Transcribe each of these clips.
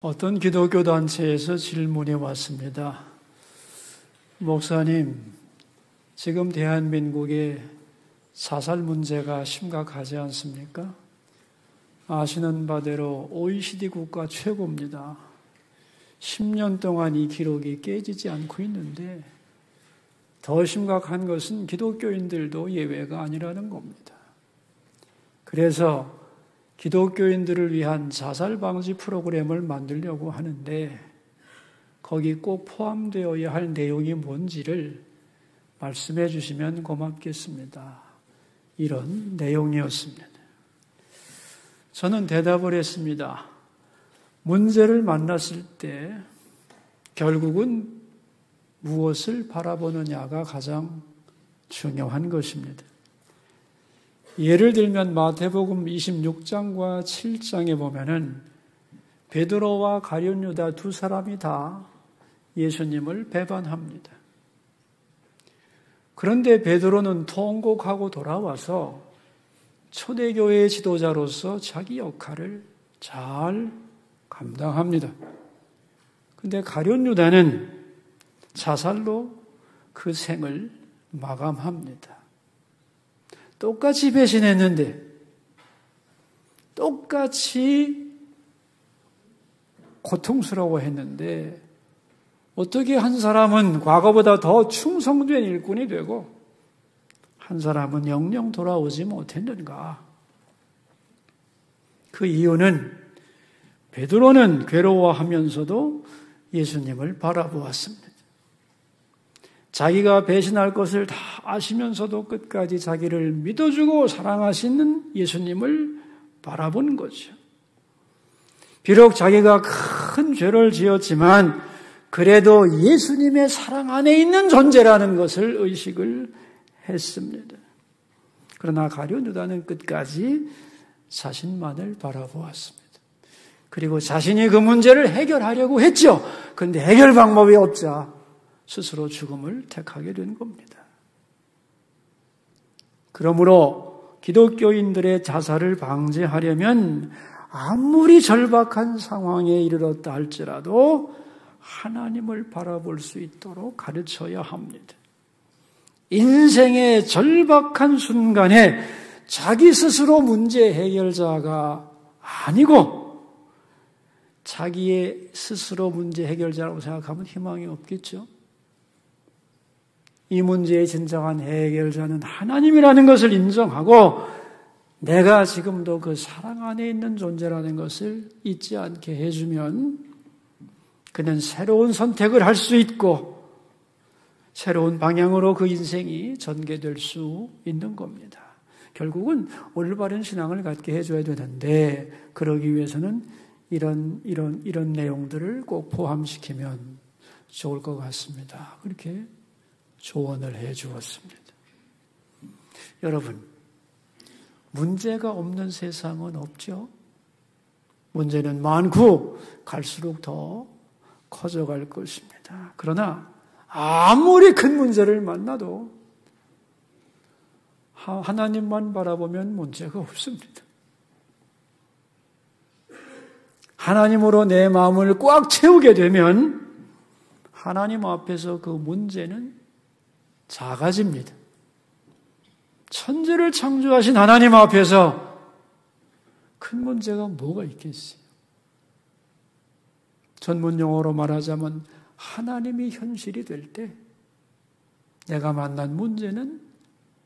어떤 기독교 단체에서 질문이 왔습니다. 목사님, 지금 대한민국의 자살 문제가 심각하지 않습니까? 아시는 바대로 OECD 국가 최고입니다. 10년 동안 이 기록이 깨지지 않고 있는데 더 심각한 것은 기독교인들도 예외가 아니라는 겁니다. 그래서 기독교인들을 위한 자살 방지 프로그램을 만들려고 하는데 거기 꼭 포함되어야 할 내용이 뭔지를 말씀해 주시면 고맙겠습니다. 이런 내용이었습니다. 저는 대답을 했습니다. 문제를 만났을 때 결국은 무엇을 바라보느냐가 가장 중요한 것입니다. 예를 들면 마태복음 26장과 7장에 보면은 베드로와 가룟 유다 두 사람이 다 예수님을 배반합니다. 그런데 베드로는 통곡하고 돌아와서 초대교회의 지도자로서 자기 역할을 잘 감당합니다. 그런데 가룟 유다는 자살로 그 생을 마감합니다. 똑같이 배신했는데, 똑같이 고통스러워했는데 어떻게 한 사람은 과거보다 더 충성된 일꾼이 되고 한 사람은 영영 돌아오지 못했는가? 그 이유는 베드로는 괴로워하면서도 예수님을 바라보았습니다. 자기가 배신할 것을 다 아시면서도 끝까지 자기를 믿어주고 사랑하시는 예수님을 바라본 거죠. 비록 자기가 큰 죄를 지었지만 그래도 예수님의 사랑 안에 있는 존재라는 것을 의식을 했습니다. 그러나 가룟 유다는 끝까지 자신만을 바라보았습니다. 그리고 자신이 그 문제를 해결하려고 했죠. 그런데 해결 방법이 없자 스스로 죽음을 택하게 된 겁니다. 그러므로 기독교인들의 자살을 방지하려면 아무리 절박한 상황에 이르렀다 할지라도 하나님을 바라볼 수 있도록 가르쳐야 합니다. 인생의 절박한 순간에 자기 스스로 문제 해결자가 아니고 자기의 스스로 문제 해결자라고 생각하면 희망이 없겠죠. 이 문제의 진정한 해결자는 하나님이라는 것을 인정하고 내가 지금도 그 사랑 안에 있는 존재라는 것을 잊지 않게 해주면 그는 새로운 선택을 할 수 있고 새로운 방향으로 그 인생이 전개될 수 있는 겁니다. 결국은 올바른 신앙을 갖게 해줘야 되는데 그러기 위해서는 이런 내용들을 꼭 포함시키면 좋을 것 같습니다. 그렇게 조언을 해 주었습니다. 여러분, 문제가 없는 세상은 없죠? 문제는 많고 갈수록 더 커져갈 것입니다. 그러나 아무리 큰 문제를 만나도 하나님만 바라보면 문제가 없습니다. 하나님으로 내 마음을 꽉 채우게 되면 하나님 앞에서 그 문제는 작아집니다. 천지를 창조하신 하나님 앞에서 큰 문제가 뭐가 있겠어요? 전문 용어로 말하자면 하나님이 현실이 될 때 내가 만난 문제는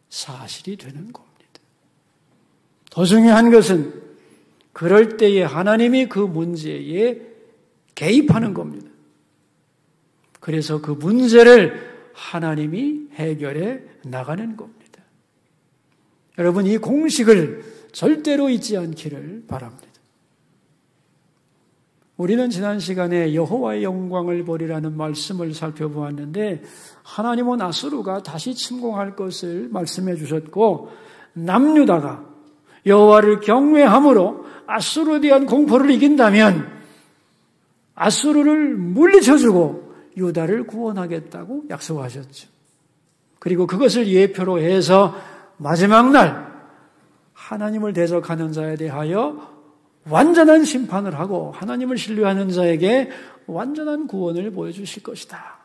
사실이 되는 겁니다. 더 중요한 것은 그럴 때에 하나님이 그 문제에 개입하는 겁니다. 그래서 그 문제를 하나님이 해결해 나가는 겁니다. 여러분, 이 공식을 절대로 잊지 않기를 바랍니다. 우리는 지난 시간에 여호와의 영광을 보리라는 말씀을 살펴보았는데 하나님은 아수르가 다시 침공할 것을 말씀해 주셨고 남유다가 여호와를 경외함으로 아수르에 대한 공포를 이긴다면 아수르를 물리쳐주고 유다를 구원하겠다고 약속하셨죠. 그리고 그것을 예표로 해서 마지막 날 하나님을 대적하는 자에 대하여 완전한 심판을 하고 하나님을 신뢰하는 자에게 완전한 구원을 보여주실 것이다.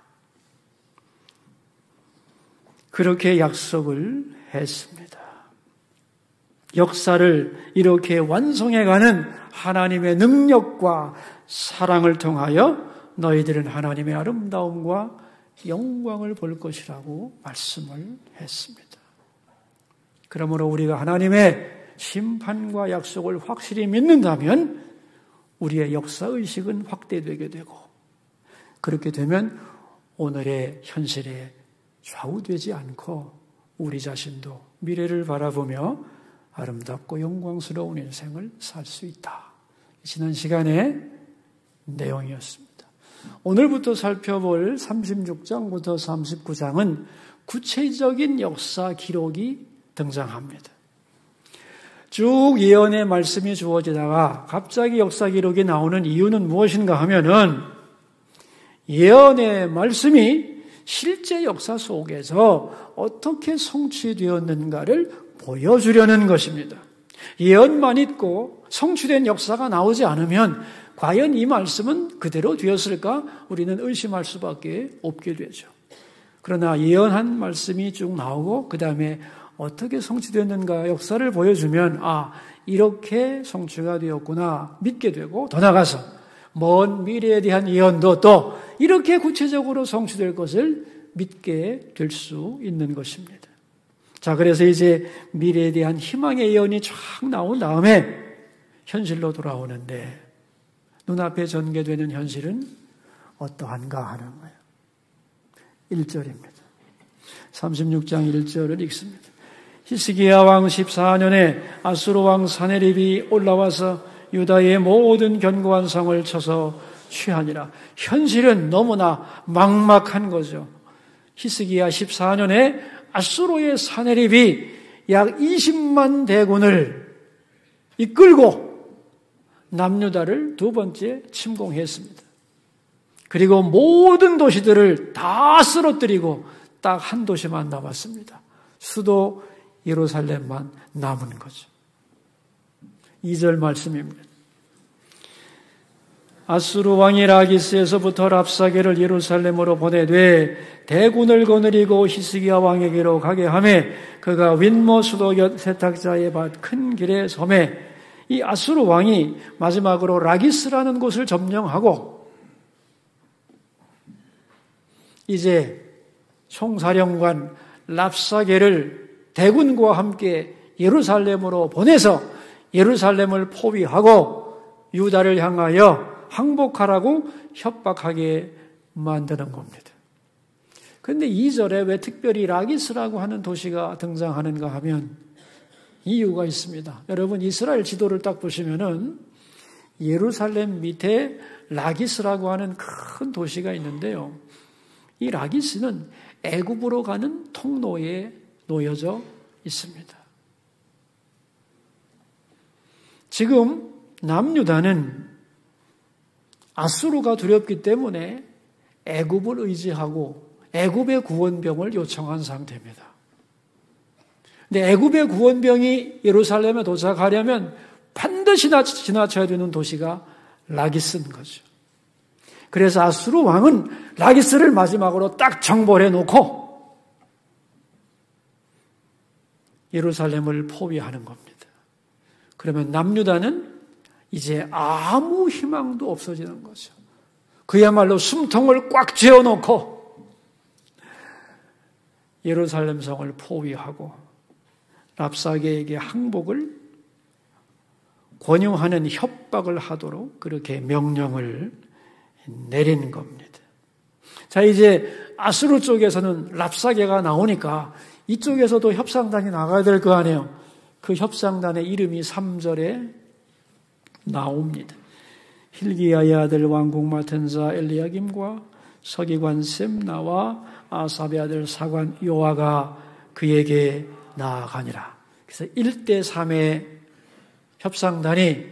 그렇게 약속을 했습니다. 역사를 이렇게 완성해가는 하나님의 능력과 사랑을 통하여 너희들은 하나님의 아름다움과 영광을 볼 것이라고 말씀을 했습니다. 그러므로 우리가 하나님의 심판과 약속을 확실히 믿는다면 우리의 역사의식은 확대되게 되고, 그렇게 되면 오늘의 현실에 좌우되지 않고 우리 자신도 미래를 바라보며 아름답고 영광스러운 인생을 살 수 있다. 지난 시간의 내용이었습니다. 오늘부터 살펴볼 36장부터 39장은 구체적인 역사 기록이 등장합니다. 쭉 예언의 말씀이 주어지다가 갑자기 역사 기록이 나오는 이유는 무엇인가 하면은 예언의 말씀이 실제 역사 속에서 어떻게 성취되었는가를 보여주려는 것입니다. 예언만 있고 성취된 역사가 나오지 않으면 과연 이 말씀은 그대로 되었을까? 우리는 의심할 수밖에 없게 되죠. 그러나 예언한 말씀이 쭉 나오고 그 다음에 어떻게 성취되었는가 역사를 보여주면 이렇게 성취가 되었구나 믿게 되고, 더 나아가서 먼 미래에 대한 예언도 또 이렇게 구체적으로 성취될 것을 믿게 될 수 있는 것입니다. 자, 그래서 이제 미래에 대한 희망의 예언이 쫙 나온 다음에 현실로 돌아오는데 눈앞에 전개되는 현실은 어떠한가 하는 거예요. 1절입니다. 36장 1절을 읽습니다. 히스기야 왕 14년에 아수르 왕 사네립이 올라와서 유다의 모든 견고한 성을 쳐서 취하니라. 현실은 너무나 막막한 거죠. 히스기야 14년에 아수르의 사네립이 약 20만 대군을 이끌고 남유다를 두 번째 침공했습니다. 그리고 모든 도시들을 다 쓰러뜨리고 딱 한 도시만 남았습니다. 수도 예루살렘만 남은 거죠. 2절 말씀입니다. 아수르 왕이 라기스에서부터 랍사게를 예루살렘으로 보내되 대군을 거느리고 히스기야 왕에게로 가게 하매 그가 윗모 수도 곁 세탁자의 밭 큰 길에 섬에 이 아수르 왕이 마지막으로 라기스라는 곳을 점령하고 이제 총사령관 랍사게를 대군과 함께 예루살렘으로 보내서 예루살렘을 포위하고 유다를 향하여 항복하라고 협박하게 만드는 겁니다. 그런데 2절에 왜 특별히 라기스라고 하는 도시가 등장하는가 하면 이유가 있습니다. 여러분 이스라엘 지도를 딱 보시면은 예루살렘 밑에 라기스라고 하는 큰 도시가 있는데요. 이 라기스는 애굽으로 가는 통로에 놓여져 있습니다. 지금 남유다는 아수르가 두렵기 때문에 애굽을 의지하고 애굽의 구원병을 요청한 상태입니다. 근데 애굽의 구원병이 예루살렘에 도착하려면 반드시 지나쳐야 되는 도시가 라기스인 거죠. 그래서 아수르 왕은 라기스를 마지막으로 딱 정벌해 놓고 예루살렘을 포위하는 겁니다. 그러면 남유다는 이제 아무 희망도 없어지는 거죠. 그야말로 숨통을 꽉 쥐어놓고 예루살렘 성을 포위하고 랍사게에게 항복을 권유하는 협박을 하도록 그렇게 명령을 내린 겁니다. 자, 이제 아수르 쪽에서는 랍사게가 나오니까 이쪽에서도 협상단이 나가야 될 거 아니에요. 그 협상단의 이름이 3절에 나옵니다. hil기야의 아들 왕국 맡은 자 엘리야김과 서기관 셈나와 아삽의 아들 사관 요아가 그에게 나아가니라. 그래서 1대3의 협상단이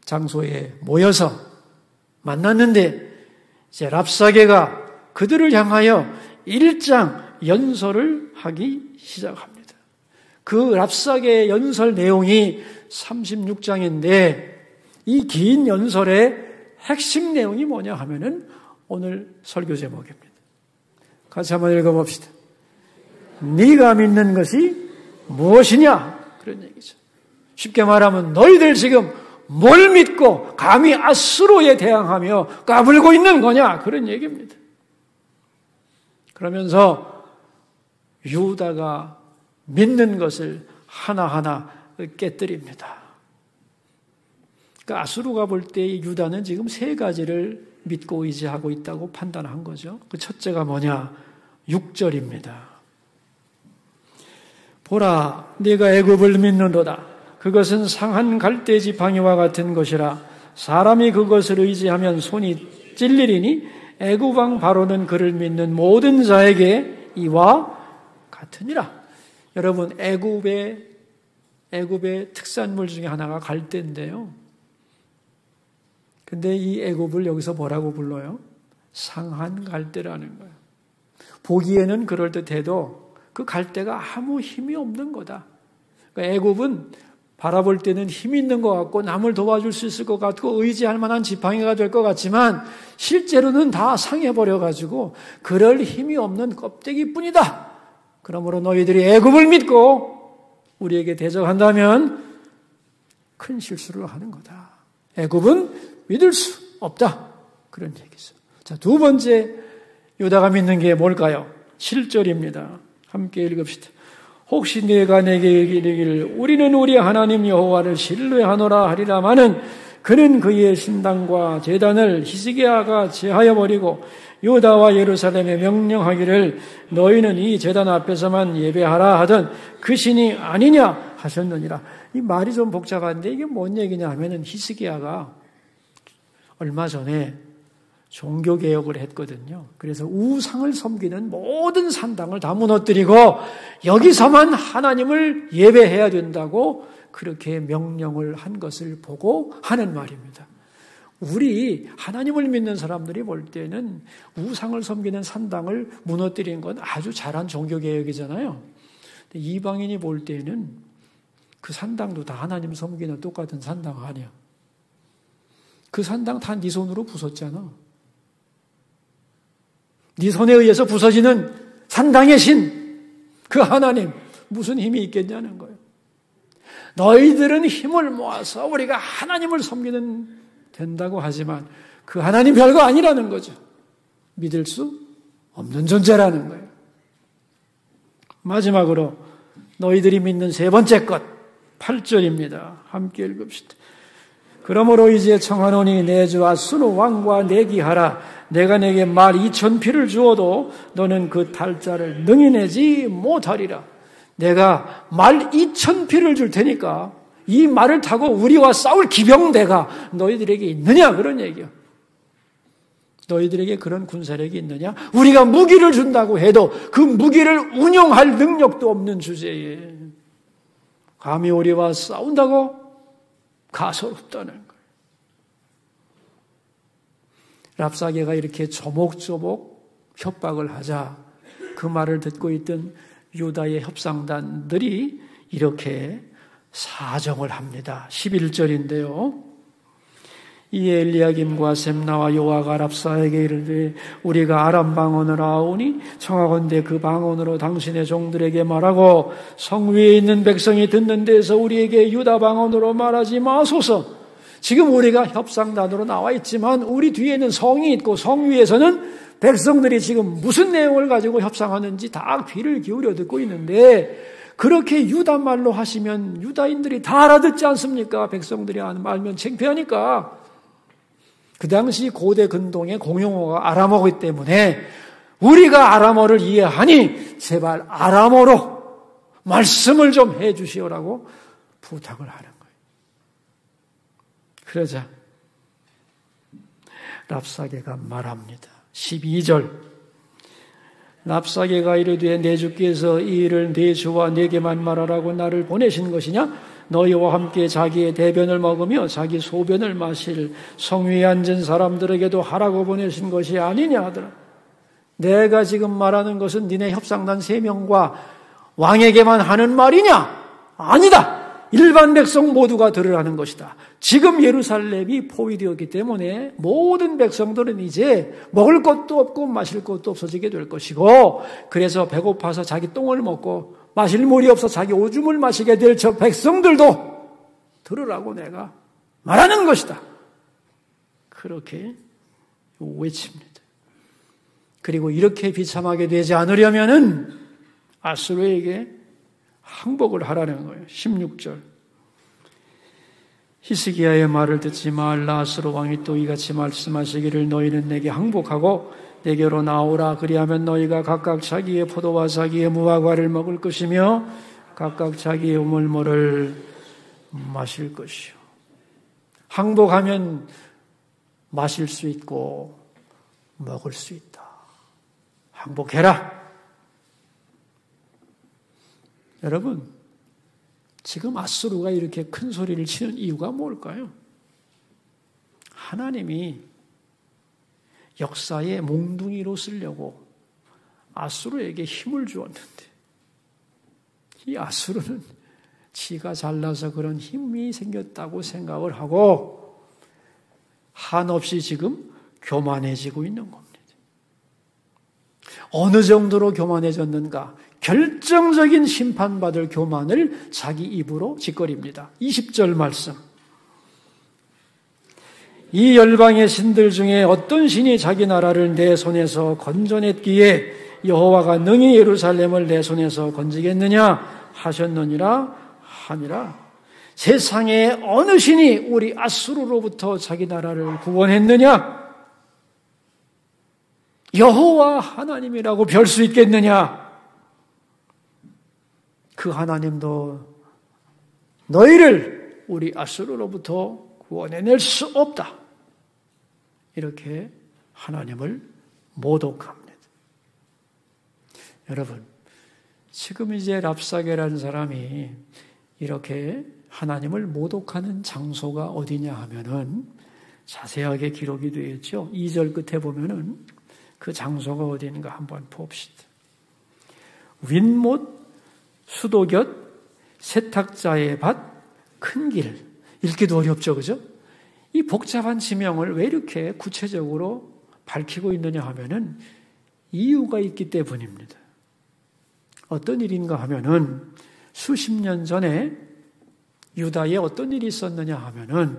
장소에 모여서 만났는데 이제 랍사게가 그들을 향하여 일장 연설을 하기 시작합니다. 그 랍사게의 연설 내용이 36장인데 이 긴 연설의 핵심 내용이 뭐냐 하면은 오늘 설교 제목입니다. 같이 한번 읽어봅시다. 네가 믿는 것이 무엇이냐? 그런 얘기죠. 쉽게 말하면 너희들 지금 뭘 믿고 감히 아수르에 대항하며 까불고 있는 거냐? 그런 얘기입니다. 그러면서 유다가 믿는 것을 하나하나 깨뜨립니다. 그러니까 아수르가 볼 때 유다는 지금 세 가지를 믿고 의지하고 있다고 판단한 거죠. 그 첫째가 뭐냐? 6절입니다. 보라, 네가 애굽을 믿는도다. 그것은 상한 갈대 지팡이와 같은 것이라. 사람이 그것을 의지하면 손이 찔리리니 애굽 왕 바로는 그를 믿는 모든 자에게 이와 같으니라. 여러분, 애굽의 특산물 중에 하나가 갈대인데요. 근데 이 애굽을 여기서 뭐라고 불러요? 상한 갈대라는 거예요. 보기에는 그럴듯해도 그 갈대가 아무 힘이 없는 거다. 그러니까 애굽은 바라볼 때는 힘이 있는 것 같고 남을 도와줄 수 있을 것 같고 의지할 만한 지팡이가 될 것 같지만 실제로는 다 상해버려가지고 그럴 힘이 없는 껍데기뿐이다. 그러므로 너희들이 애굽을 믿고 우리에게 대적한다면 큰 실수를 하는 거다. 애굽은 믿을 수 없다. 그런 얘기죠. 자, 두 번째 유다가 믿는 게 뭘까요? 7절입니다. 함께 읽읍시다. 혹시 네가 내게 이르기를 우리는 우리 하나님 여호와를 신뢰하노라 하리라마는 그는 그의 신당과 제단을 히스기야가 제하여 버리고 유다와 예루살렘에 명령하기를 너희는 이 제단 앞에서만 예배하라 하던 그 신이 아니냐 하셨느니라. 이 말이 좀 복잡한데 이게 뭔 얘기냐 하면은 히스기야가 얼마 전에 종교개혁을 했거든요. 그래서 우상을 섬기는 모든 산당을 다 무너뜨리고 여기서만 하나님을 예배해야 된다고 그렇게 명령을 한 것을 보고 하는 말입니다. 우리 하나님을 믿는 사람들이 볼 때는 우상을 섬기는 산당을 무너뜨린 건 아주 잘한 종교개혁이잖아요. 이방인이 볼 때는 그 산당도 다 하나님 섬기는 똑같은 산당 아니야. 그 산당 다 네 손으로 부쉈잖아. 네 손에 의해서 부서지는 산당의 신, 그 하나님 무슨 힘이 있겠냐는 거예요. 너희들은 힘을 모아서 우리가 하나님을 섬기는 된다고 하지만 그 하나님 별거 아니라는 거죠. 믿을 수 없는 존재라는 거예요. 마지막으로 너희들이 믿는 세 번째 것 8절입니다. 함께 읽읍시다. 그러므로 이제 청하노니 내 주 아수르 왕과 내기하라. 내가 내게 말 2,000피를 주어도 너는 그 달자를 능히 내지 못하리라. 내가 말 2,000피를 줄 테니까 이 말을 타고 우리와 싸울 기병대가 너희들에게 있느냐 그런 얘기야. 너희들에게 그런 군사력이 있느냐? 우리가 무기를 준다고 해도 그 무기를 운용할 능력도 없는 주제에 감히 우리와 싸운다고? 가소롭다는 거예요. 랍사게가 이렇게 조목조목 협박을 하자 그 말을 듣고 있던 유다의 협상단들이 이렇게 사정을 합니다. 11절인데요. 이에 엘리야김과 셈나와 요아가 랍사에게 이르되 우리가 아람 방언을 하오니 청하건대 그 방언으로 당신의 종들에게 말하고 성 위에 있는 백성이 듣는 데서 우리에게 유다 방언으로 말하지 마소서. 지금 우리가 협상단으로 나와 있지만 우리 뒤에는 성이 있고 성 위에서는 백성들이 지금 무슨 내용을 가지고 협상하는지 다 귀를 기울여 듣고 있는데 그렇게 유다 말로 하시면 유다인들이 다 알아듣지 않습니까? 백성들이 알면 창피하니까. 그 당시 고대 근동의 공용어가 아람어이기 때문에 우리가 아람어를 이해하니 제발 아람어로 말씀을 좀 해 주시오라고 부탁을 하는 거예요. 그러자 랍사게가 말합니다. 12절 랍사게가 이르되 내 주께서 이 일을 내 주와 내게만 말하라고 나를 보내신 것이냐? 너희와 함께 자기의 대변을 먹으며 자기 소변을 마실 성 위에 앉은 사람들에게도 하라고 보내신 것이 아니냐 하더라. 내가 지금 말하는 것은 니네 협상단 3명과 왕에게만 하는 말이냐? 아니다. 일반 백성 모두가 들으라는 것이다. 지금 예루살렘이 포위되었기 때문에 모든 백성들은 이제 먹을 것도 없고 마실 것도 없어지게 될 것이고, 그래서 배고파서 자기 똥을 먹고 마실 물이 없어 자기 오줌을 마시게 될 저 백성들도 들으라고 내가 말하는 것이다. 그렇게 외칩니다. 그리고 이렇게 비참하게 되지 않으려면은 아수르에게 항복을 하라는 거예요. 16절. 히스기야의 말을 듣지 말라. 아수르 왕이 또 이같이 말씀하시기를 너희는 내게 항복하고 내게로 나오라. 그리하면 너희가 각각 자기의 포도와 자기의 무화과를 먹을 것이며 각각 자기의 우물물을 마실 것이요. 항복하면 마실 수 있고 먹을 수 있다. 항복해라. 여러분, 지금 아수르가 이렇게 큰 소리를 치는 이유가 뭘까요? 하나님이 역사의 몽둥이로 쓰려고 아수르에게 힘을 주었는데, 이 아수르는 지가 잘나서 그런 힘이 생겼다고 생각을 하고 한없이 지금 교만해지고 있는 겁니다. 어느 정도로 교만해졌는가? 결정적인 심판받을 교만을 자기 입으로 짓거립니다. 20절 말씀. 이 열방의 신들 중에 어떤 신이 자기 나라를 내 손에서 건져냈기에 여호와가 능히 예루살렘을 내 손에서 건지겠느냐 하셨느니라 하니라. 세상에 어느 신이 우리 아수르로부터 자기 나라를 구원했느냐? 여호와 하나님이라고 별 수 있겠느냐? 그 하나님도 너희를 우리 아수르로부터 구원해낼 수 없다. 이렇게 하나님을 모독합니다. 여러분, 지금 이제 랍사게라는 사람이 이렇게 하나님을 모독하는 장소가 어디냐 하면은 자세하게 기록이 되어 있죠. 2절 끝에 보면은 그 장소가 어디인가 한번 봅시다. 윗못, 수도곁, 세탁자의 밭, 큰 길. 읽기도 어렵죠, 그죠? 이 복잡한 지명을 왜 이렇게 구체적으로 밝히고 있느냐 하면은 이유가 있기 때문입니다. 어떤 일인가 하면은 수십 년 전에 유다에 어떤 일이 있었느냐 하면은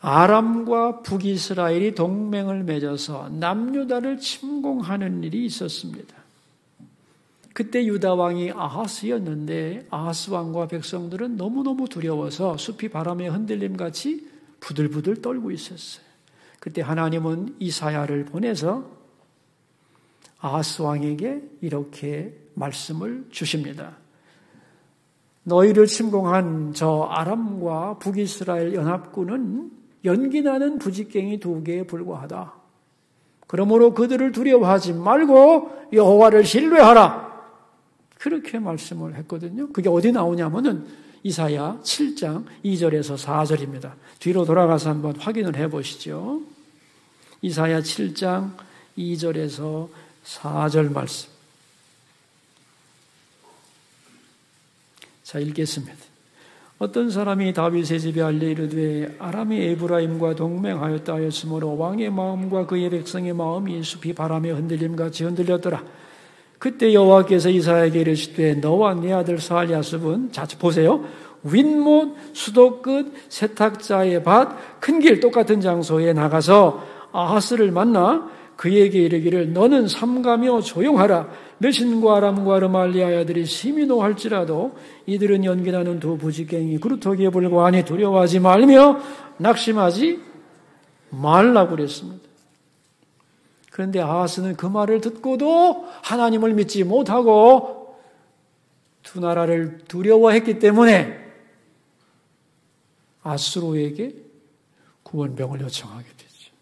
아람과 북이스라엘이 동맹을 맺어서 남유다를 침공하는 일이 있었습니다. 그때 유다 왕이 아하스였는데 아하스 왕과 백성들은 너무너무 두려워서 숲이 바람에 흔들림같이 부들부들 떨고 있었어요. 그때 하나님은 이사야를 보내서 아하스 왕에게 이렇게 말씀을 주십니다. 너희를 침공한 저 아람과 북이스라엘 연합군은 연기나는 부직갱이 2개에 불과하다. 그러므로 그들을 두려워하지 말고 여호와를 신뢰하라. 그렇게 말씀을 했거든요. 그게 어디 나오냐면은 이사야 7장 2절에서 4절입니다. 뒤로 돌아가서 한번 확인을 해보시죠. 이사야 7장 2절에서 4절 말씀. 자, 읽겠습니다. 어떤 사람이 다윗의 집에 알려 이르되 아람이 에브라임과 동맹하였다 하였으므로 왕의 마음과 그의 백성의 마음이 숲이 바람에 흔들림같이 흔들렸더라. 그때 여호와께서 이사야에게 이르시되 너와 네 아들 스알야습은, 자 보세요, 윗못, 수도 끝, 세탁자의 밭, 큰 길 똑같은 장소에 나가서 아하스를 만나 그에게 이르기를 너는 삼가며 조용하라. 르신과 아람과 르말리아의 아들이 심히 노할지라도 이들은 연기나는 2 부직갱이 그루터기에 불과하니 두려워하지 말며 낙심하지 말라고 그랬습니다. 그런데 아하스는 그 말을 듣고도 하나님을 믿지 못하고 두 나라를 두려워했기 때문에 아수르에게 구원병을 요청하게 되죠.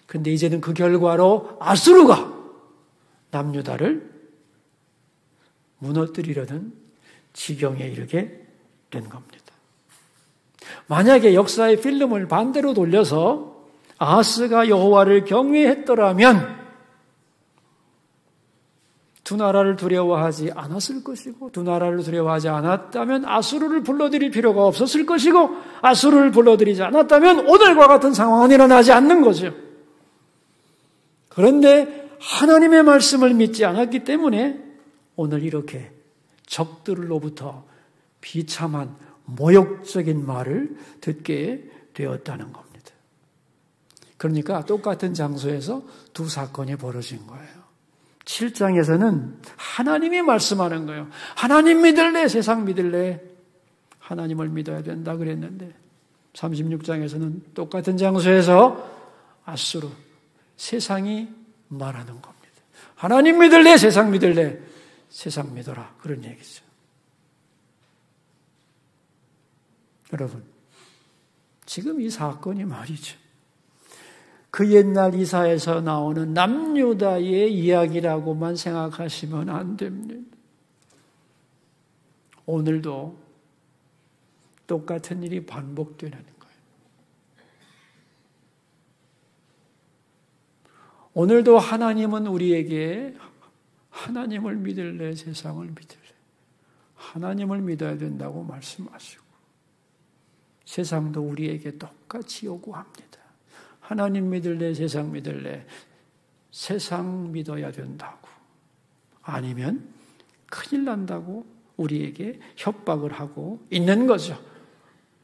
그런데 이제는 그 결과로 아수르가 남유다를 무너뜨리려는 지경에 이르게 된 겁니다. 만약에 역사의 필름을 반대로 돌려서 아하스가 여호와를 경외했더라면 두 나라를 두려워하지 않았을 것이고, 두 나라를 두려워하지 않았다면 아수르를 불러들일 필요가 없었을 것이고, 아수르를 불러들이지 않았다면 오늘과 같은 상황은 일어나지 않는 거죠. 그런데 하나님의 말씀을 믿지 않았기 때문에 오늘 이렇게 적들로부터 비참한 모욕적인 말을 듣게 되었다는 겁니다. 그러니까 똑같은 장소에서 두 사건이 벌어진 거예요. 7장에서는 하나님이 말씀하는 거예요. 하나님 믿을래? 세상 믿을래? 하나님을 믿어야 된다 그랬는데 36장에서는 똑같은 장소에서 아수르, 세상이 말하는 겁니다. 하나님 믿을래? 세상 믿을래? 세상 믿어라. 그런 얘기죠. 여러분, 지금 이 사건이 말이죠. 그 옛날 이사에서 나오는 남유다의 이야기라고만 생각하시면 안 됩니다. 오늘도 똑같은 일이 반복되는 거예요. 오늘도 하나님은 우리에게 하나님을 믿을래, 세상을 믿을래? 하나님을 믿어야 된다고 말씀하시고, 세상도 우리에게 똑같이 요구합니다. 하나님 믿을래, 세상 믿을래? 세상 믿어야 된다고. 아니면 큰일 난다고 우리에게 협박을 하고 있는 거죠.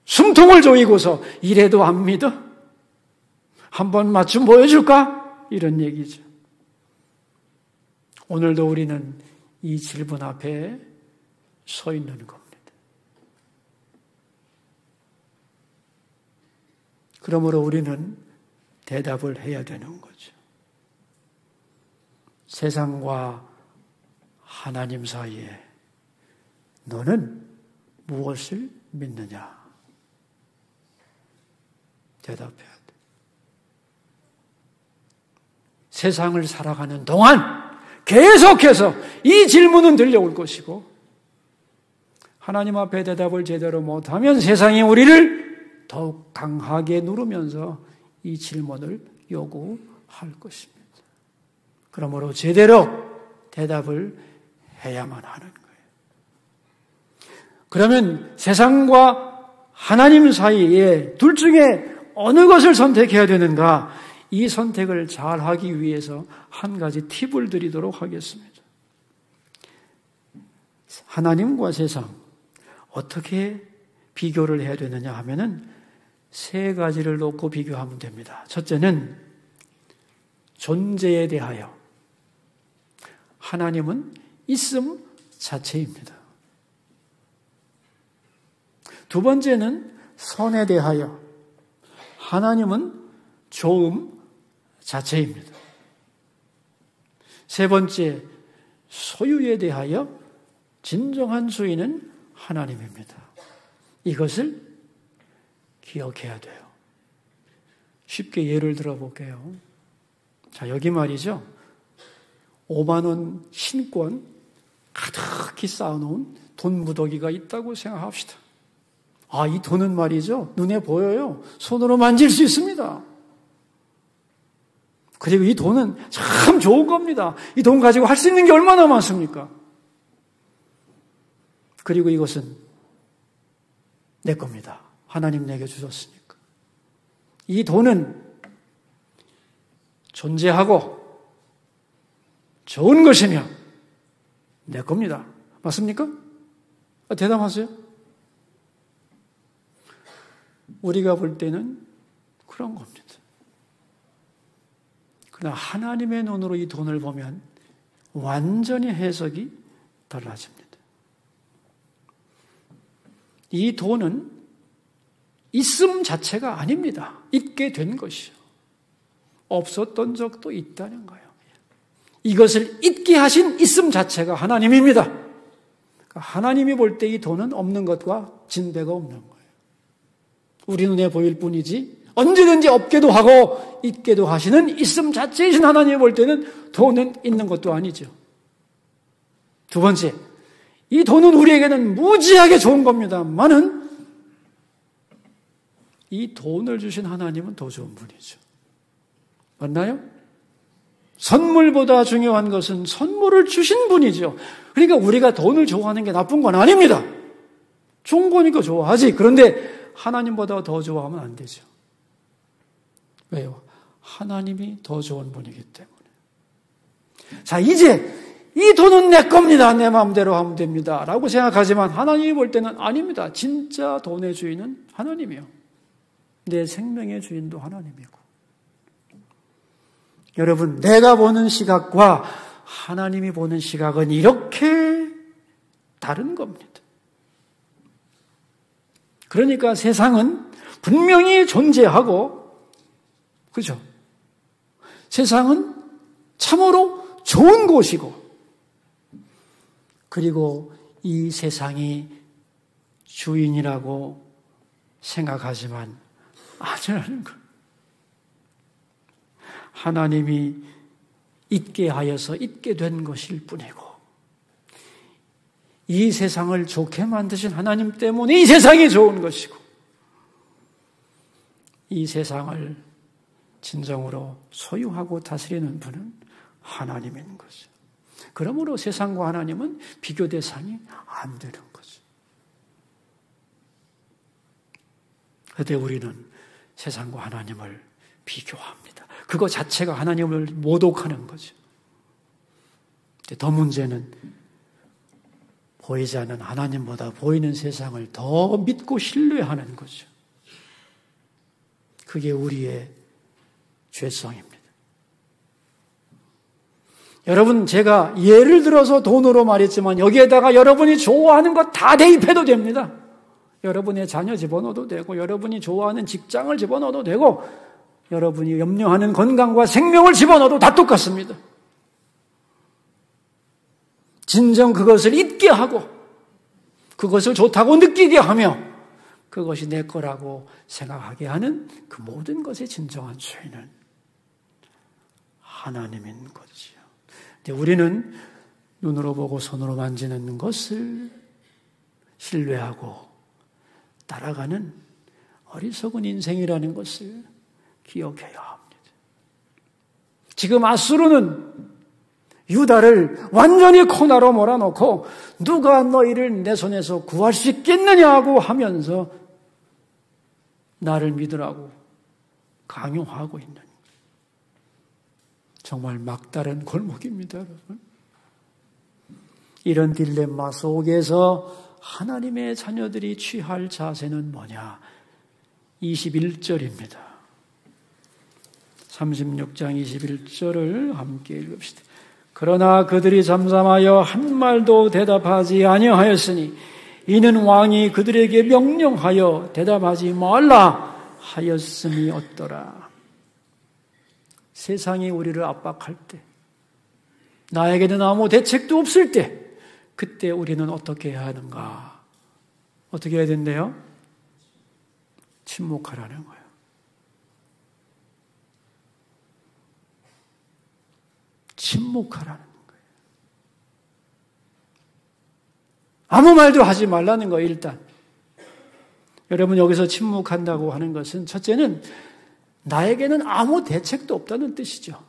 숨통을 조이고서 이래도 안 믿어? 한번 맞춤 보여줄까? 이런 얘기죠. 오늘도 우리는 이 질문 앞에 서 있는 겁니다. 그러므로 우리는 대답을 해야 되는 거죠. 세상과 하나님 사이에 너는 무엇을 믿느냐? 대답해야 돼. 세상을 살아가는 동안 계속해서 이 질문은 들려올 것이고, 하나님 앞에 대답을 제대로 못하면 세상이 우리를 더욱 강하게 누르면서 이 질문을 요구할 것입니다. 그러므로 제대로 대답을 해야만 하는 거예요. 그러면 세상과 하나님 사이에 둘 중에 어느 것을 선택해야 되는가? 이 선택을 잘 하기 위해서 한 가지 팁을 드리도록 하겠습니다. 하나님과 세상 어떻게 비교를 해야 되느냐 하면은 세 가지를 놓고 비교하면 됩니다. 첫째는 존재에 대하여. 하나님은 있음 자체입니다. 두 번째는 선에 대하여. 하나님은 좋음 자체입니다. 세 번째, 소유에 대하여. 진정한 주인은 하나님입니다. 이것을 기억해야 돼요. 쉽게 예를 들어볼게요. 자, 여기 말이죠. 5만 원 신권 가득히 쌓아놓은 돈 무더기가 있다고 생각합시다. 아, 이 돈은 말이죠. 눈에 보여요. 손으로 만질 수 있습니다. 그리고 이 돈은 참 좋은 겁니다. 이 돈 가지고 할 수 있는 게 얼마나 많습니까? 그리고 이것은 내 겁니다. 하나님 내게 주셨으니까. 이 돈은 존재하고 좋은 것이며 내 겁니다. 맞습니까? 대답하세요. 우리가 볼 때는 그런 겁니다. 그러나 하나님의 눈으로 이 돈을 보면 완전히 해석이 달라집니다. 이 돈은 있음 자체가 아닙니다. 있게 된 것이요. 없었던 적도 있다는 거예요. 이것을 있게 하신 있음 자체가 하나님입니다. 그러니까 하나님이 볼 때 이 돈은 없는 것과 진배가 없는 거예요. 우리 눈에 보일 뿐이지 언제든지 없게도 하고 있게도 하시는 있음 자체이신 하나님이 볼 때는 돈은 있는 것도 아니죠. 두 번째, 이 돈은 우리에게는 무지하게 좋은 겁니다만은 이 돈을 주신 하나님은 더 좋은 분이죠. 맞나요? 선물보다 중요한 것은 선물을 주신 분이죠. 그러니까 우리가 돈을 좋아하는 게 나쁜 건 아닙니다. 좋은 거니까 좋아하지. 그런데 하나님보다 더 좋아하면 안 되죠. 왜요? 하나님이 더 좋은 분이기 때문에. 자, 이제 이 돈은 내 겁니다. 내 마음대로 하면 됩니다. 라고 생각하지만 하나님이 볼 때는 아닙니다. 진짜 돈의 주인은 하나님이요. 내 생명의 주인도 하나님이고. 여러분, 내가 보는 시각과 하나님이 보는 시각은 이렇게 다른 겁니다. 그러니까 세상은 분명히 존재하고, 그죠? 세상은 참으로 좋은 곳이고, 그리고 이 세상이 주인이라고 생각하지만 아니라는 것. 하나님이 있게 하여서 있게 된 것일 뿐이고, 이 세상을 좋게 만드신 하나님 때문에 이 세상이 좋은 것이고, 이 세상을 진정으로 소유하고 다스리는 분은 하나님인 거죠. 그러므로 세상과 하나님은 비교 대상이 안 되는 거죠. 그런데 우리는 세상과 하나님을 비교합니다. 그거 자체가 하나님을 모독하는 거죠. 더 문제는 보이지 않는 하나님보다 보이는 세상을 더 믿고 신뢰하는 거죠. 그게 우리의 죄성입니다. 여러분, 제가 예를 들어서 돈으로 말했지만 여기에다가 여러분이 좋아하는 거 다 대입해도 됩니다. 여러분의 자녀 집어넣어도 되고, 여러분이 좋아하는 직장을 집어넣어도 되고, 여러분이 염려하는 건강과 생명을 집어넣어도 다 똑같습니다. 진정 그것을 잊게 하고, 그것을 좋다고 느끼게 하며, 그것이 내 거라고 생각하게 하는 그 모든 것의 진정한 주인은 하나님인 거지요. 근데 우리는 눈으로 보고 손으로 만지는 것을 신뢰하고 따라가는 어리석은 인생이라는 것을 기억해야 합니다. 지금 아수르는 유다를 완전히 코너로 몰아놓고 누가 너희를 내 손에서 구할 수 있겠느냐고 하면서 나를 믿으라고 강요하고 있는, 정말 막다른 골목입니다, 여러분. 이런 딜레마 속에서 하나님의 자녀들이 취할 자세는 뭐냐? 21절입니다. 36장 21절을 함께 읽읍시다. 그러나 그들이 잠잠하여 한 말도 대답하지 아니하였으니 이는 왕이 그들에게 명령하여 대답하지 말라 하였음이 어떠라. 세상이 우리를 압박할 때, 나에게는 아무 대책도 없을 때, 그때 우리는 어떻게 해야 하는가? 어떻게 해야 된대요? 침묵하라는 거예요. 침묵하라는 거예요. 아무 말도 하지 말라는 거예요, 일단. 여러분, 여기서 침묵한다고 하는 것은 첫째는 나에게는 아무 대책도 없다는 뜻이죠.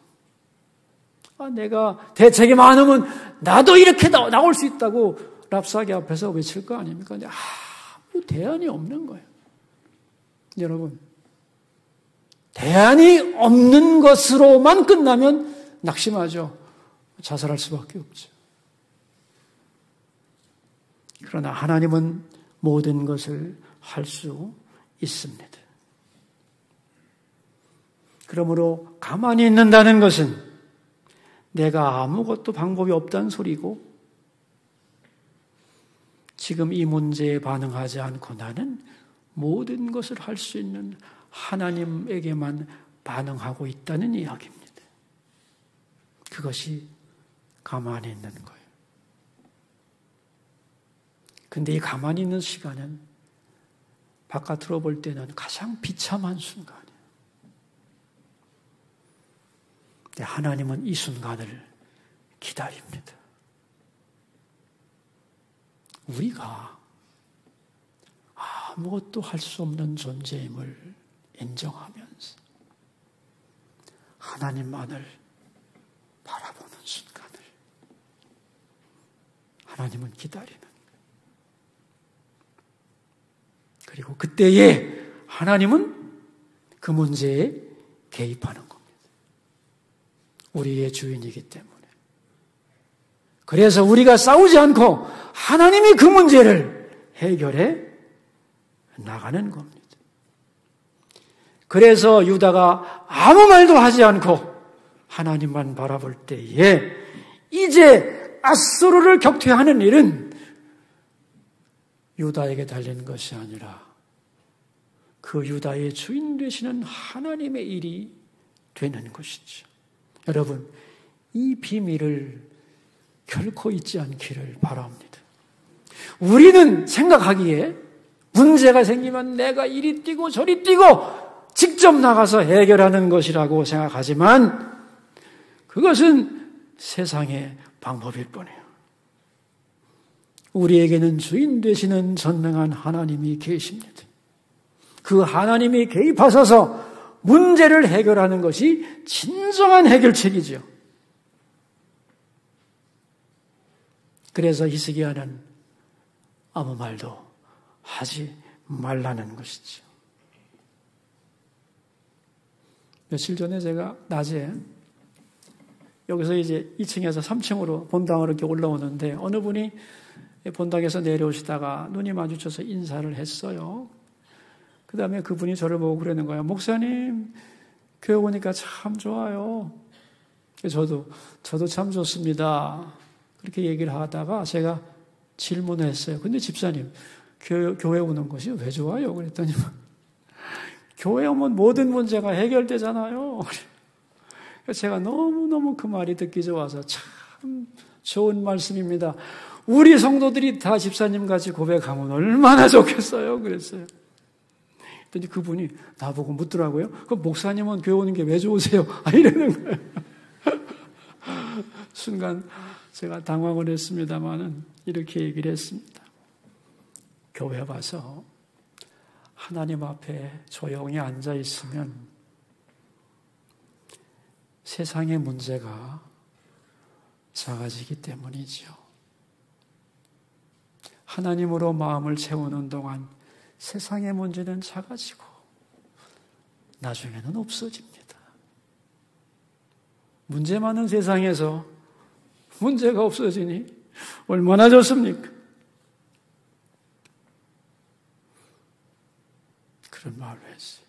내가 대책이 많으면 나도 이렇게 나올 수 있다고 랍사기 앞에서 외칠 거 아닙니까? 아무 대안이 없는 거예요. 여러분, 대안이 없는 것으로만 끝나면 낙심하죠. 자살할 수밖에 없죠. 그러나 하나님은 모든 것을 할 수 있습니다. 그러므로 가만히 있는다는 것은 내가 아무것도 방법이 없다는 소리고, 지금 이 문제에 반응하지 않고 나는 모든 것을 할 수 있는 하나님에게만 반응하고 있다는 이야기입니다. 그것이 가만히 있는 거예요. 근데 이 가만히 있는 시간은 바깥으로 볼 때는 가장 비참한 순간이에요. 근데 하나님은 이 순간을 기다립니다. 우리가 아무것도 할 수 없는 존재임을 인정하면서 하나님만을 하나님은 기다리는. 그리고 그때에 하나님은 그 문제에 개입하는 겁니다. 우리의 주인이기 때문에. 그래서 우리가 싸우지 않고 하나님이 그 문제를 해결해 나가는 겁니다. 그래서 유다가 아무 말도 하지 않고 하나님만 바라볼 때에 이제 앗소르를 격퇴하는 일은 유다에게 달린 것이 아니라 그 유다의 주인 되시는 하나님의 일이 되는 것이죠. 여러분, 이 비밀을 결코 잊지 않기를 바랍니다. 우리는 생각하기에 문제가 생기면 내가 이리 뛰고 저리 뛰고 직접 나가서 해결하는 것이라고 생각하지만 그것은 세상의 방법일 뿐이에요. 우리에게는 주인 되시는 전능한 하나님이 계십니다. 그 하나님이 개입하셔서 문제를 해결하는 것이 진정한 해결책이죠. 그래서 히스기야는 아무 말도 하지 말라는 것이죠. 며칠 전에 제가 낮에 여기서 이제 2층에서 3층으로 본당으로 이렇게 올라오는데 어느 분이 본당에서 내려오시다가 눈이 마주쳐서 인사를 했어요. 그 다음에 그분이 저를 보고 그러는 거예요. 목사님, 교회 오니까 참 좋아요. 저도 참 좋습니다. 그렇게 얘기를 하다가 제가 질문을 했어요. 근데 집사님, 교회 오는 것이 왜 좋아요? 그랬더니 교회 오면 모든 문제가 해결되잖아요. 제가 너무너무 그 말이 듣기 좋아서 참 좋은 말씀입니다. 우리 성도들이 다 집사님 같이 고백하면 얼마나 좋겠어요. 그랬어요. 그랬더니 그분이 나보고 묻더라고요. 그럼 목사님은 교회 오는 게 왜 좋으세요? 이러는 거예요. 순간 제가 당황을 했습니다마는 이렇게 얘기를 했습니다. 교회 와서 하나님 앞에 조용히 앉아 있으면 세상의 문제가 작아지기 때문이죠. 하나님으로 마음을 채우는 동안 세상의 문제는 작아지고 나중에는 없어집니다. 문제 많은 세상에서 문제가 없어지니 얼마나 좋습니까? 그런 말을 했어요.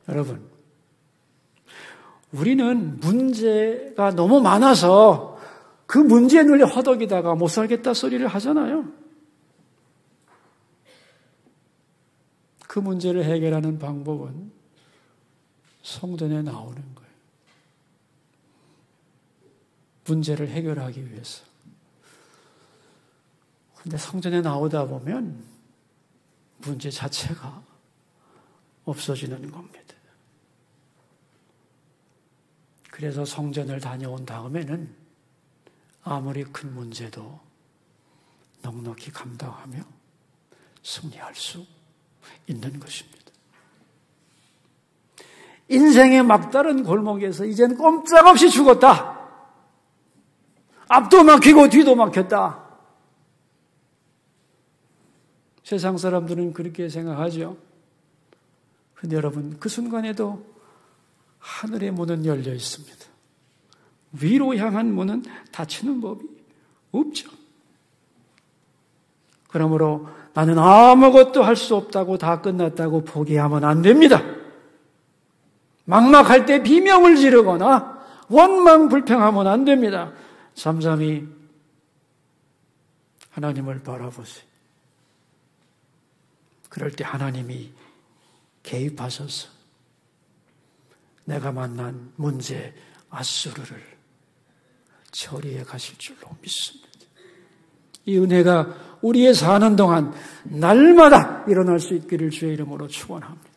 여러분, 우리는 문제가 너무 많아서 그 문제에 눌려 허덕이다가 못 살겠다 소리를 하잖아요. 그 문제를 해결하는 방법은 성전에 나오는 거예요. 문제를 해결하기 위해서. 그런데 성전에 나오다 보면 문제 자체가 없어지는 겁니다. 그래서 성전을 다녀온 다음에는 아무리 큰 문제도 넉넉히 감당하며 승리할 수 있는 것입니다. 인생의 막다른 골목에서 이제는 꼼짝없이 죽었다. 앞도 막히고 뒤도 막혔다. 세상 사람들은 그렇게 생각하죠. 그런데 여러분, 그 순간에도 하늘의 문은 열려 있습니다. 위로 향한 문은 닫히는 법이 없죠. 그러므로 나는 아무것도 할 수 없다고 다 끝났다고 포기하면 안 됩니다. 막막할 때 비명을 지르거나 원망불평하면 안 됩니다. 잠잠히 하나님을 바라보세요. 그럴 때 하나님이 개입하셔서 내가 만난 문제 앗수르를 처리해 가실 줄로 믿습니다. 이 은혜가 우리의 사는 동안 날마다 일어날 수 있기를 주의 이름으로 축원합니다.